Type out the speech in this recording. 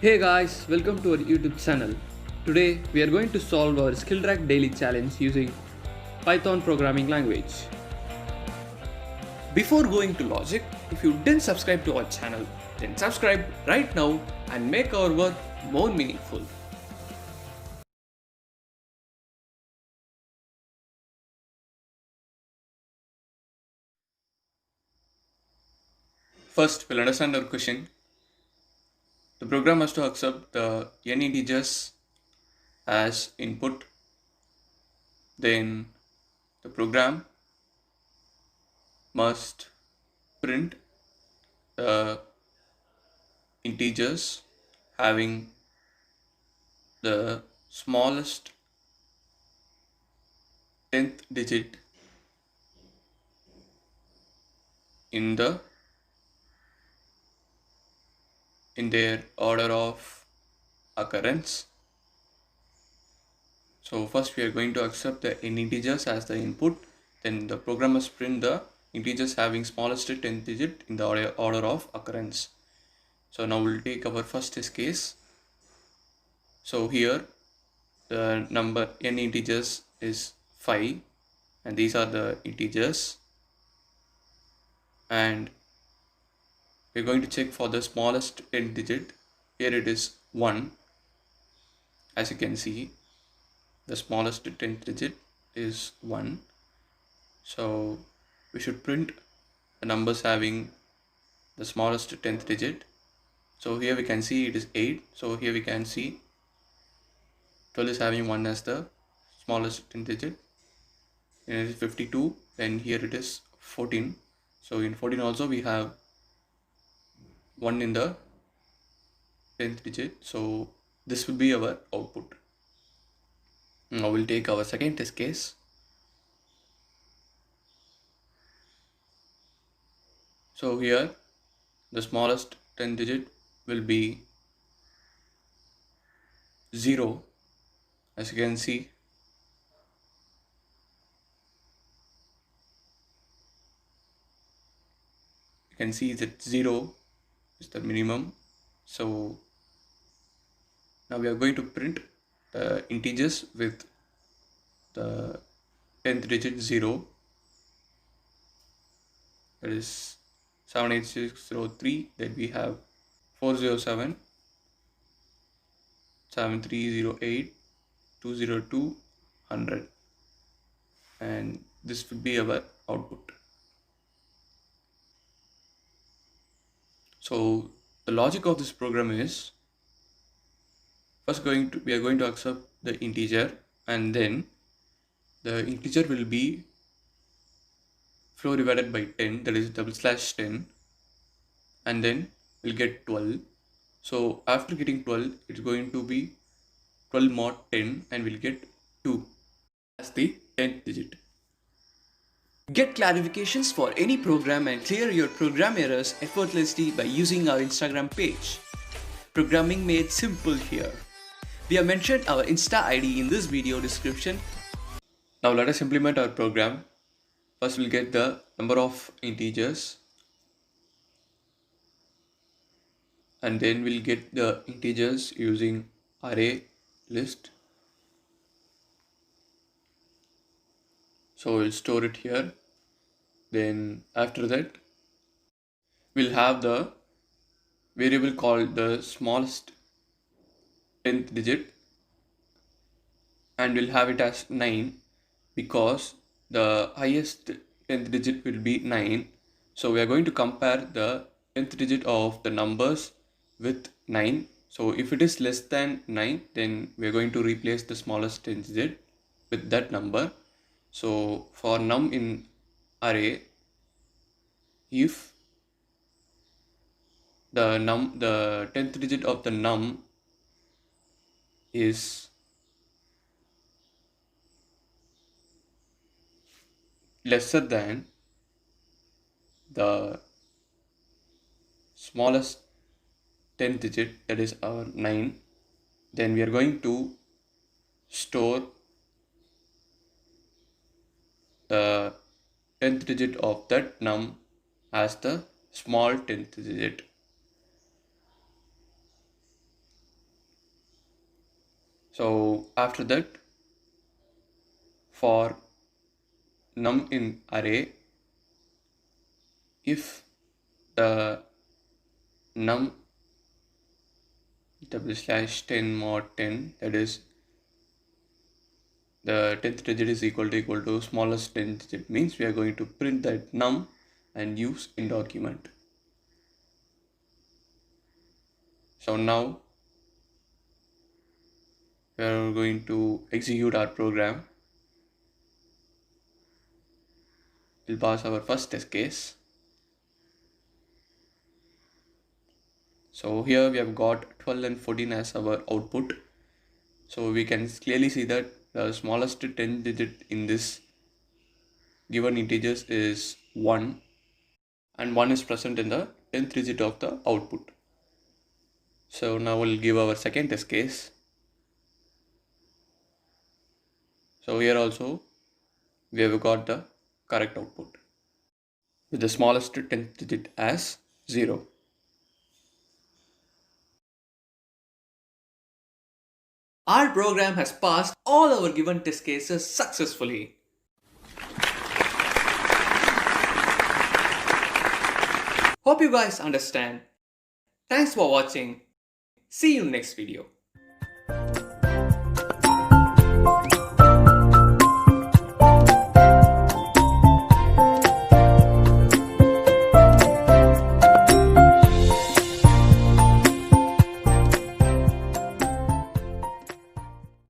Hey guys, welcome to our YouTube channel. Today we are going to solve our Skillrack daily challenge using Python programming language. Before going to logic, if you didn't subscribe to our channel, then subscribe right now and make our work more meaningful. First, we'll understand our question. The program has to accept the n integers as input. Then the program must print the integers having the smallest 10th digit in their order of occurrence. So first we are going to accept the n integers as the input, then the program must print the integers having smallest 10th digit in the order of occurrence. So now we'll take our first test case. So here the number n integers is 5 and these are the integers, and we're going to check for the smallest 10th digit. Here it is 1. As you can see, the smallest 10th digit is 1. So we should print the numbers having the smallest 10th digit. So here we can see it is 8. So here we can see 12 is having 1 as the smallest 10th digit. And it is 52. Then here it is 14. So in 14 also we have 1 in the 10th digit. So this will be our output. Now we'll take our second test case. So here the smallest 10th digit will be 0. As you can see, that 0 is the minimum. So now we are going to print the integers with the 10th digit 0. That is 78603. Then we have 407 7308 202 100, and this will be our output. So the logic of this program is first we are going to accept the integer, and then the integer will be flow divided by 10, that is /10, and then we'll get 12. So after getting 12, it's going to be 12 mod 10 and we'll get 2 as the 10th digit. Get clarifications for any program and clear your program errors effortlessly by using our Instagram page. Programming made simple here. We have mentioned our Insta ID in this video description. Now let us implement our program. First we'll get the number of integers, and then we'll get the integers using array list. So we'll store it here. Then after that we'll have the variable called the smallest 10th digit, and we'll have it as 9 because the highest 10th digit will be 9. So we are going to compare the 10th digit of the numbers with 9. So if it is less than 9, then we are going to replace the smallest 10th digit with that number. So for num in array, if the 10th digit of the num is lesser than the smallest 10th digit, that is our 9, then we are going to store the 10th digit of that num as the small 10th digit. So after that, for num in array, if the num /10 mod 10, that is the 10th digit is equal to smallest 10th digit, means we are going to print that num and use in document. So now we are going to execute our program. We'll pass our first test case. So here we have got 12 and 14 as our output. So we can clearly see that the smallest 10 digit in this given integers is 1, and 1 is present in the 10th digit of the output. So now we'll give our second test case. So here also we have got the correct output with the smallest 10th digit as 0. Our program has passed all our given test cases successfully. Hope you guys understand. Thanks for watching. See you next video.